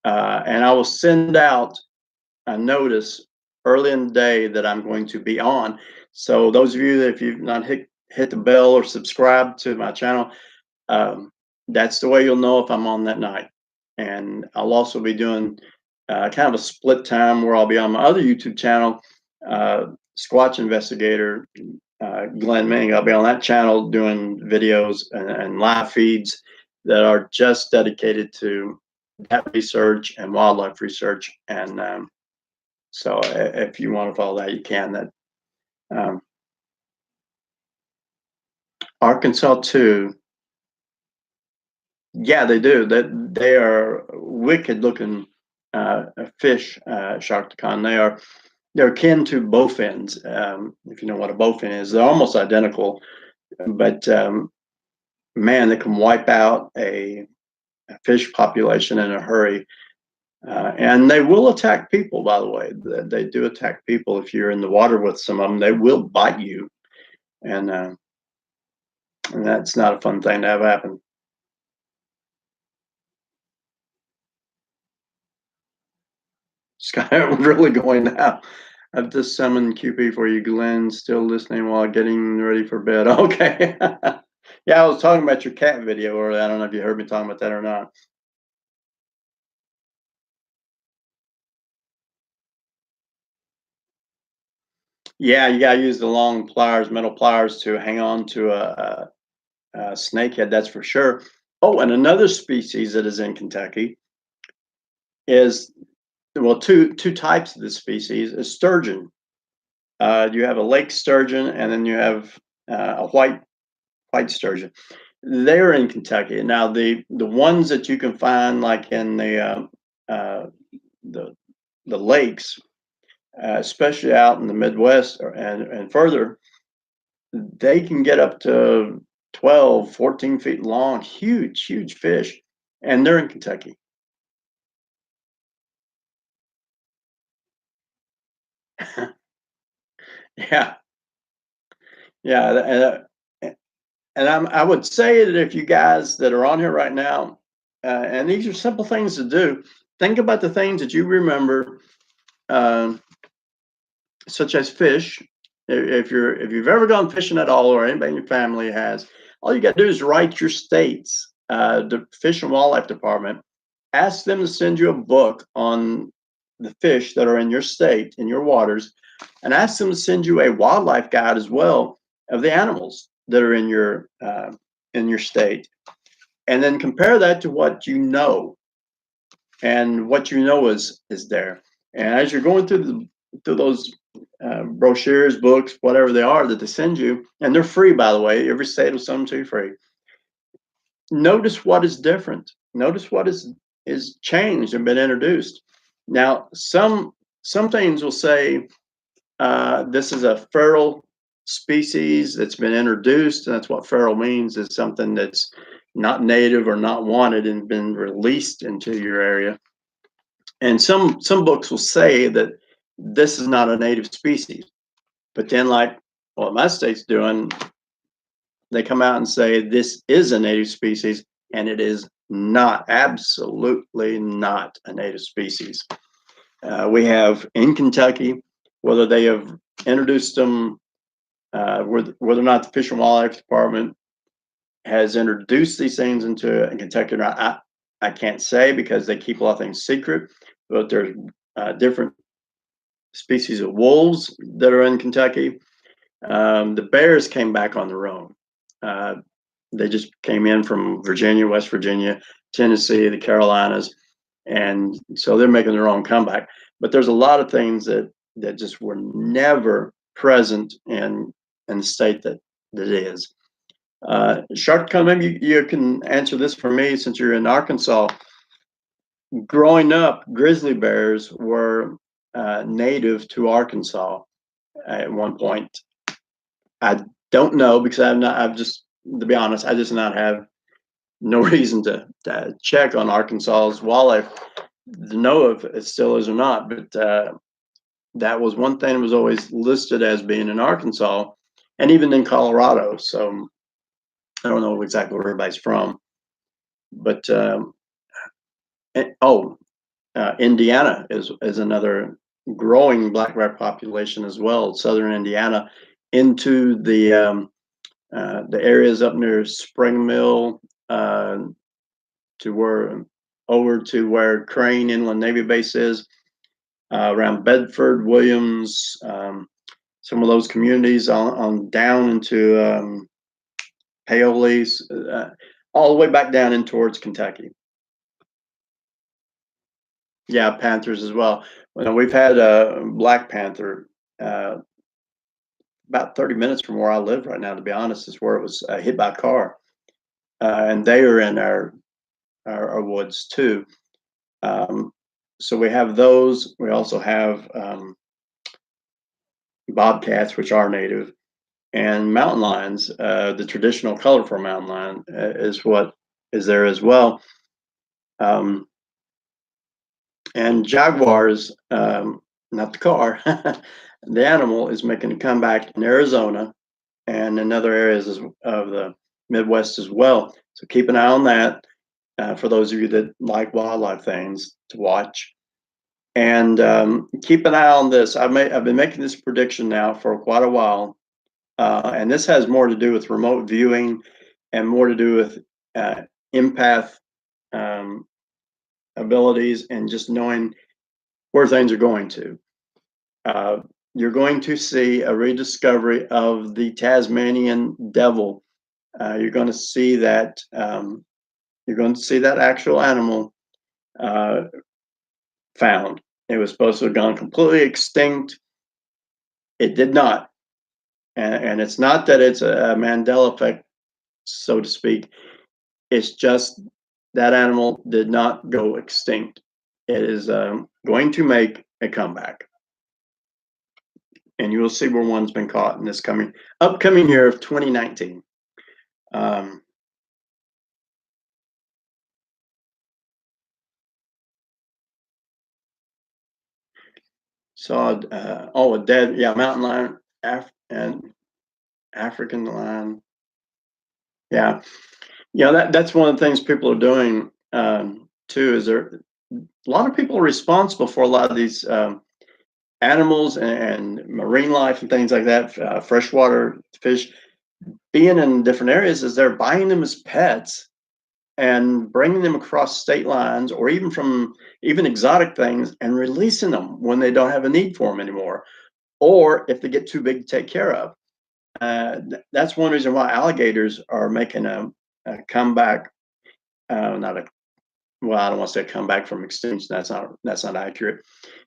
and I will send out a notice early in the day that I'm going to be on. So those of you that if you've not hit the bell or subscribe to my channel, that's the way you'll know if I'm on that night. And I'll also be doing kind of a split time where I'll be on my other YouTube channel, Squatch Investigator, Glenn Ming. I'll be on that channel doing videos and live feeds that are just dedicated to that research and wildlife research. And so if you want to follow that, you can. That Arkansas too. Yeah, they do. That they are wicked looking fish, Sharktacon. They're akin to bowfins. If you know what a bowfin is, they're almost identical, but man, they can wipe out a fish population in a hurry. And they will attack people, by the way. They do attack people. If you're in the water with some of them, they will bite you. And that's not a fun thing to have happen. Sky, really going now. I've just summoned QP for you, Glenn. Still listening while getting ready for bed. Okay. Yeah, I was talking about your cat video earlier. I don't know if you heard me talking about that or not. Yeah, you gotta use the long pliers, metal pliers, to hang on to a snakehead. That's for sure. Oh, and another species that is in Kentucky is, well, two types of this species is sturgeon. You have a lake sturgeon, and then you have a white sturgeon. They're in Kentucky. Now the ones that you can find like in the lakes, especially out in the Midwest and further, they can get up to 12, 14 feet long, huge fish, and they're in Kentucky. Yeah, yeah, and I would say that if you guys that are on here right now, and these are simple things to do, think about the things that you remember, such as fish. If you've ever gone fishing at all, or anybody in your family has, All you got to do is write your state's the Fish and Wildlife Department, ask them to send you a book on the fish that are in your state, in your waters, and ask them to send you a wildlife guide as well of the animals that are in your state, and then compare that to what you know, and what you know is there. And as you're going through those brochures, books, whatever they are that they send you, and they're free, by the way. Every state will send them to you free. Notice what is different. Notice what is changed and been introduced. Now, some things will say this is a feral species that's been introduced, and that's what feral means, is something that's not native or not wanted and been released into your area. And some books will say that this is not a native species, but then, like what my state's doing, they come out and say this is a native species, and it is not, absolutely not a native species. We have in Kentucky, whether they have introduced them, whether or not the Fish and Wildlife Department has introduced these things into Kentucky or not, I can't say, because they keep a lot of things secret. But there's different species of wolves that are in Kentucky. The bears came back on their own. They just came in from Virginia, West Virginia, Tennessee, the Carolinas, and so they're making their own comeback. But there's a lot of things that just were never present in the state that is. Shark, maybe you can answer this for me, since you're in Arkansas. Growing up, grizzly bears were native to Arkansas at one point. I don't know, because I've just, to be honest, I just not have no reason to check on Arkansas's wildlife to know if it still is or not. But that was one thing that was always listed as being in Arkansas, and even in Colorado. So I don't know exactly where everybody's from, but Indiana is another growing black bear population as well. Southern Indiana, into the areas up near Spring Mill, to where over to where Crane Inland Navy Base is, around Bedford, Williams, some of those communities on down into Paolis, all the way back down in towards Kentucky. Yeah, panthers as well. Well, we've had a black panther about 30 minutes from where I live right now, to be honest, is where it was hit by a car. And they are in our woods too. So we have those. We also have bobcats, which are native, and mountain lions. The traditional color for a mountain lion is what is there as well. And jaguars, not the car, the animal is making a comeback in Arizona and in other areas of the Midwest as well. So keep an eye on that, for those of you that like wildlife things to watch. And keep an eye on this. I've been making this prediction now for quite a while, and this has more to do with remote viewing and more to do with empath abilities and just knowing where things are going to. You're going to see a rediscovery of the Tasmanian devil. You're going to see that. You're going to see that actual animal found. It was supposed to have gone completely extinct. It did not, and it's not that it's a Mandela effect, so to speak. It's just that animal did not go extinct. It is going to make a comeback, and you will see where one's been caught in this upcoming year of 2019. Saw a dead, yeah, mountain lion, and African lion. Yeah, that's one of the things people are doing too. Is there a lot of people are responsible for a lot of these animals and marine life and things like that, freshwater fish being in different areas is they're buying them as pets and bringing them across state lines or even from even exotic things and releasing them when they don't have a need for them anymore, or if they get too big to take care of. That's one reason why alligators are making a comeback. Not a Well, I don't want to say comeback from extinction. That's not accurate.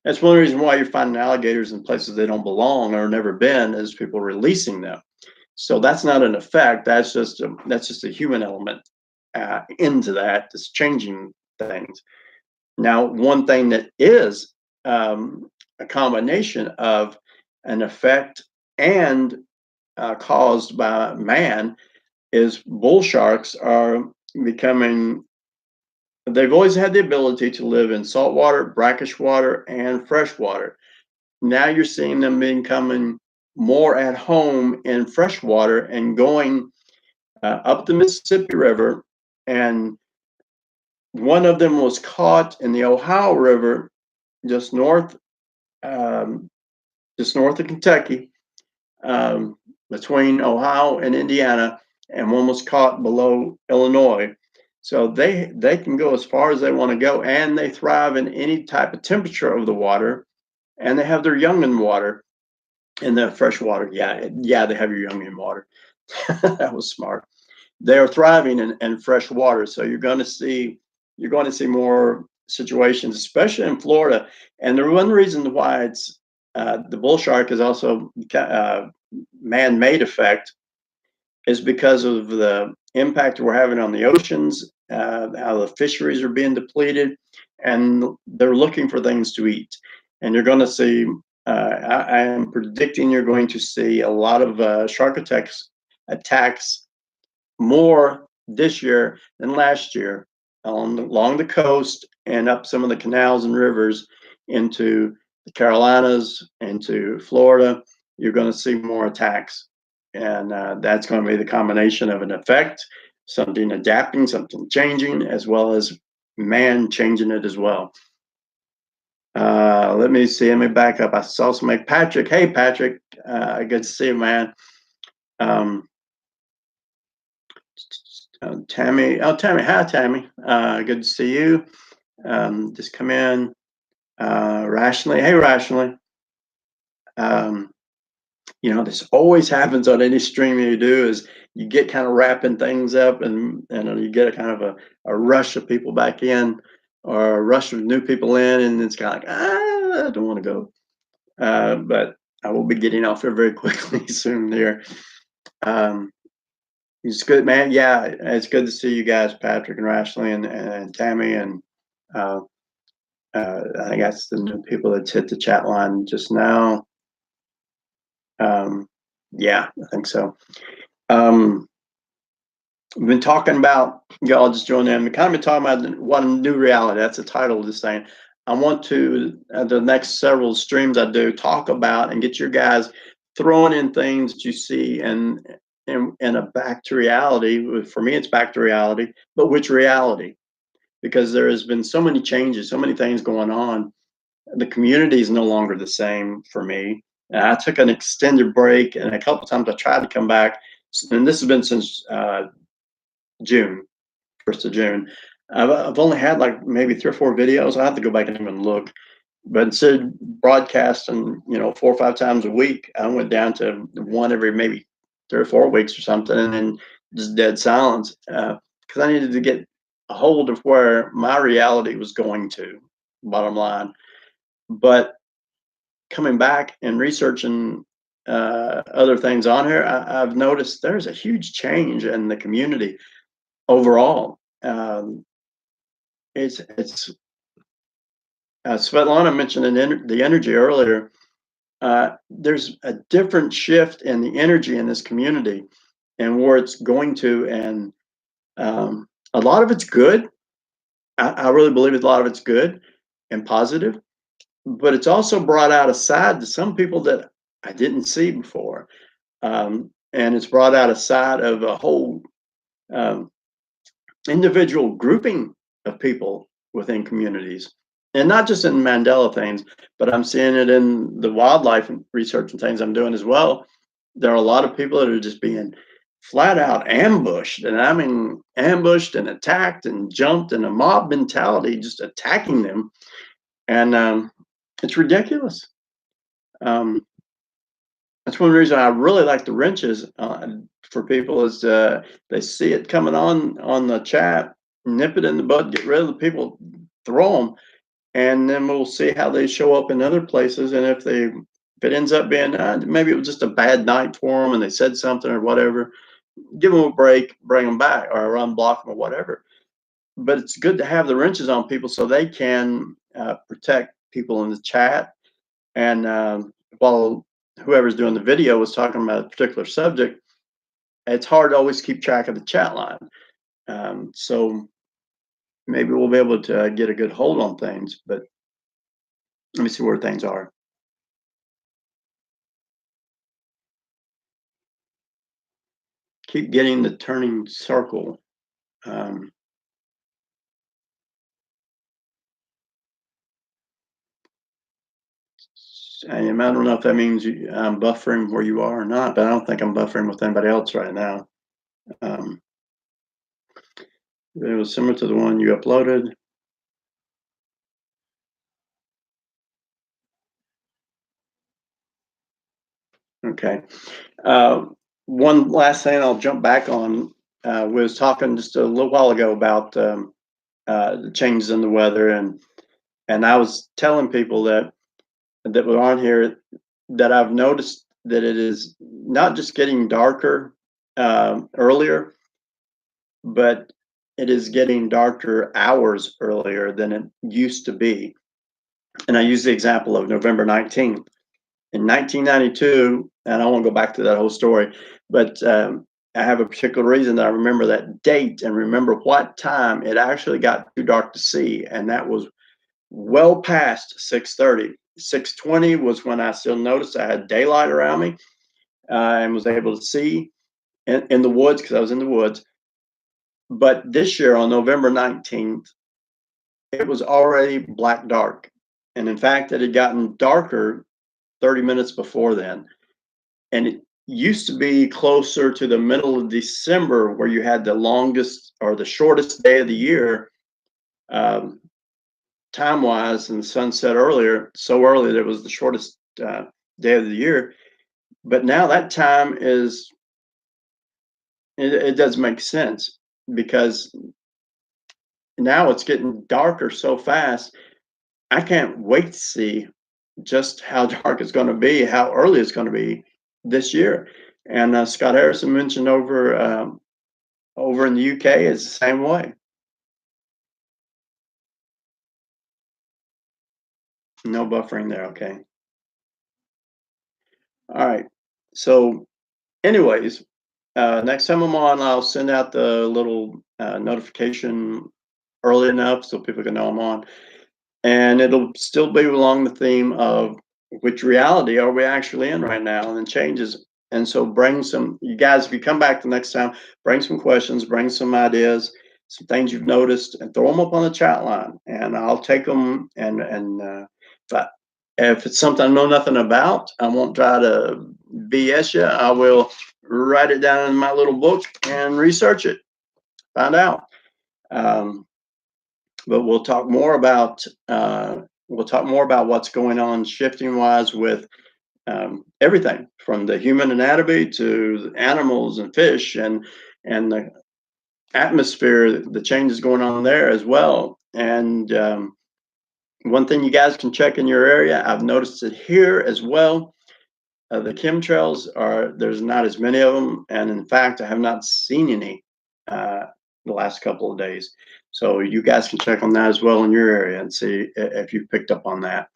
That's one reason why you're finding alligators in places they don't belong or never been, is people releasing them. So that's not an effect. That's just a human element into that that's changing things. Now, one thing that is a combination of an effect and caused by man is bull sharks are becoming. They've always had the ability to live in saltwater, brackish water, and freshwater. Now you're seeing them becoming more at home in freshwater and going up the Mississippi River. And one of them was caught in the Ohio River, just north, um, just north of Kentucky, um, between Ohio and Indiana, and one was caught below Illinois. So they can go as far as they want to go, and they thrive in any type of temperature of the water, and they have their young in water, in the fresh water. Yeah, yeah, they have your young in water. That was smart. They are thriving in fresh water, so you're going to see more situations, especially in Florida. And the one reason why it's the bull shark is also man-made effect is because of the impact we're having on the oceans, how the fisheries are being depleted, and they're looking for things to eat. And you're going to see, I am predicting you're going to see a lot of shark attacks more this year than last year along the coast and up some of the canals and rivers into the Carolinas, into Florida. You're going to see more attacks, and that's going to be the combination of an effect, something adapting, something changing, as well as man changing it as well. Let me see. Let me back up. I saw somebody, Patrick. Hey, Patrick. Good to see you, man. Um, Tammy. Oh, Tammy. Hi, Tammy. Good to see you. Just come in. Rationally. Hey, Rationally. Um, this always happens on any stream you do, is you get kind of wrapping things up, and you get a kind of a rush of people back in, or a rush of new people in, and it's kind of like, I don't want to go. But I will be getting off here very quickly soon there. Um, it's good, man. Yeah, it's good to see you guys, Patrick and Rashley and Tammy, and uh, I think that's the new people that hit the chat line just now. Yeah, I think so. We've been talking about, y'all just joined in, we've kind of been talking about what new reality. That's the title of this thing. I want to, the next several streams I do, talk about and get your guys throwing in things that you see and a back to reality. For me, it's back to reality, but which reality? Because there has been so many changes, so many things going on. The community is no longer the same for me. And I took an extended break, and a couple times I tried to come back, and this has been since June, 1st of June. I've only had like maybe 3 or 4 videos. I have to go back and even look. But instead of broadcasting, 4 or 5 times a week, I went down to one every maybe 3 or 4 weeks or something, and then just dead silence, because I needed to get a hold of where my reality was going to, bottom line. But coming back and researching other things on here, I've noticed there's a huge change in the community overall. It's Svetlana mentioned the energy earlier. There's a different shift in the energy in this community and where it's going to, and a lot of it's good. I really believe a lot of it's good and positive, but it's also brought out a side to some people that I didn't see before, and it's brought out a side of a whole um, individual grouping of people within communities, and not just in Mandela things, but I'm seeing it in the wildlife research and things I'm doing as well. There are a lot of people that are just being flat out ambushed, and I mean ambushed and attacked and jumped, and a mob mentality just attacking them, and it's ridiculous. Um, that's one reason I really like the wrenches for people is they see it coming on the chat, nip it in the bud, get rid of the people, throw them, and then we'll see how they show up in other places. And if it ends up being maybe it was just a bad night for them and they said something or whatever, give them a break, bring them back, or unblock them or whatever. But it's good to have the wrenches on people so they can protect people in the chat. And while whoever's doing the video was talking about a particular subject, it's hard to always keep track of the chat line. So maybe we'll be able to get a good hold on things. But let me see where things are. Keep getting the turning circle. Um, and I don't know if that means I'm buffering where you are or not, but I don't think I'm buffering with anybody else right now. Um, it was similar to the one you uploaded. Okay. Uh, one last thing I'll jump back on. We was talking just a little while ago about the changes in the weather, and I was telling people that were on here that I've noticed that it is not just getting darker earlier, but it is getting darker hours earlier than it used to be. And I use the example of November 19th. In 1992, and I won't go back to that whole story, but I have a particular reason that I remember that date and remember what time it actually got too dark to see, and that was well past 6:30. 6:20 was when I still noticed I had daylight around me and was able to see in the woods because I was in the woods. But this year on November 19th, it was already black dark. And in fact, it had gotten darker 30 minutes before then. And it used to be closer to the middle of December where you had the longest or the shortest day of the year, um, time wise, and the sun set earlier, so early that it was the shortest day of the year. But now that time it does make sense because now it's getting darker so fast. I can't wait to see just how dark it's going to be, how early it's going to be this year. And Scott Harrison mentioned over in the UK is the same way. No buffering there. Okay. All right. So, anyways, next time I'm on, I'll send out the little notification early enough so people can know I'm on. And it'll still be along the theme of which reality are we actually in right now and then changes. And so bring some, you guys, if you come back the next time, bring some questions, bring some ideas, some things you've noticed, and throw them up on the chat line. And I'll take them if, I, if it's something I know nothing about, I won't try to BS you. I will write it down in my little book and research it, find out. Um, but we'll talk more about what's going on shifting wise with everything from the human anatomy to the animals and fish and the atmosphere, the changes going on there as well. And one thing you guys can check in your area, I've noticed it here as well. The chemtrails there's not as many of them, and in fact, I have not seen any uh, the last couple of days. So you guys can check on that as well in your area and see if you picked up on that.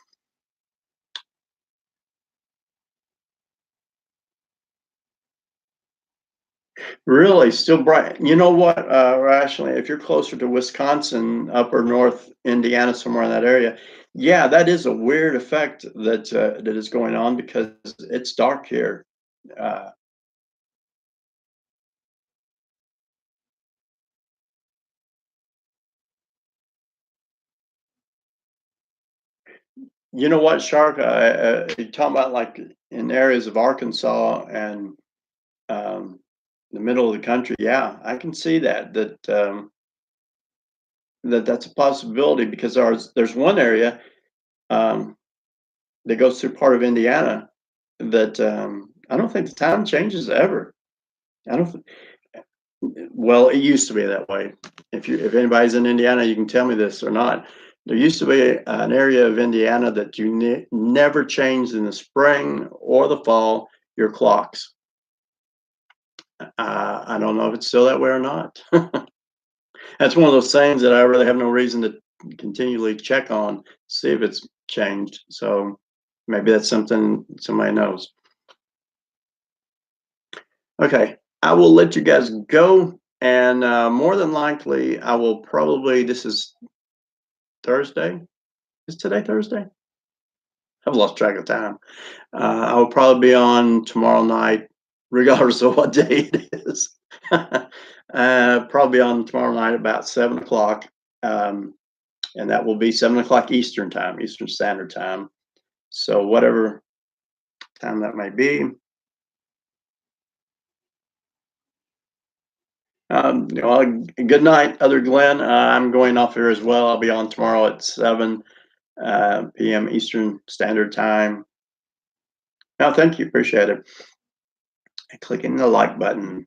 Really, still bright. You know what, rationally, if you're closer to Wisconsin, upper North Indiana, somewhere in that area, yeah, that is a weird effect that is going on because it's dark here. Uh, you know what, Shark? You talking about like in areas of Arkansas and um, the middle of the country, yeah, I can see that's a possibility because there's one area um, that goes through part of Indiana that I don't think the time changes ever. I don't. Well, it used to be that way. If anybody's in Indiana, you can tell me this or not. There used to be an area of Indiana that you never changed in the spring or the fall your clocks. I don't know if it's still that way or not. That's one of those things that I really have no reason to continually check on, see if it's changed. So maybe that's something somebody knows. Okay, I will let you guys go, and more than likely, I will probably. This is Thursday. Is today Thursday? I've lost track of time. I will probably be on tomorrow night, regardless of what day it is. Probably on tomorrow night about 7 o'clock, and that will be 7 o'clock Eastern time, Eastern Standard Time. So whatever time that may be. Well, good night, other Glenn. I'm going off here as well. I'll be on tomorrow at 7 p.m. Eastern Standard Time. No, thank you. Appreciate it. And clicking the like button.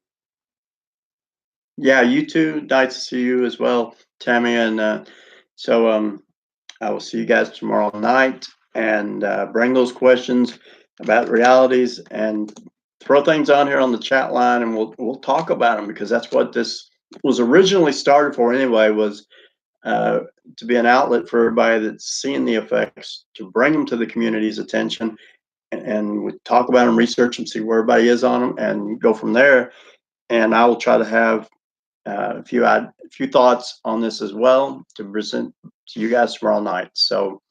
Yeah, you too. Nice to see you as well, Tammy. And I will see you guys tomorrow night and bring those questions about realities and throw things on here on the chat line, and we'll talk about them because that's what this was originally started for anyway, was uh, to be an outlet for everybody that's seeing the effects, to bring them to the community's attention, and we talk about them, research them, see where everybody is on them, and go from there. And I will try to have a few thoughts on this as well to present to you guys tomorrow night. So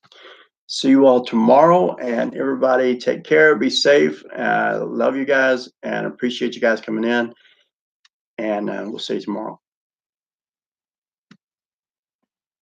see you all tomorrow, and everybody take care, be safe. Love you guys and appreciate you guys coming in, and we'll see you tomorrow.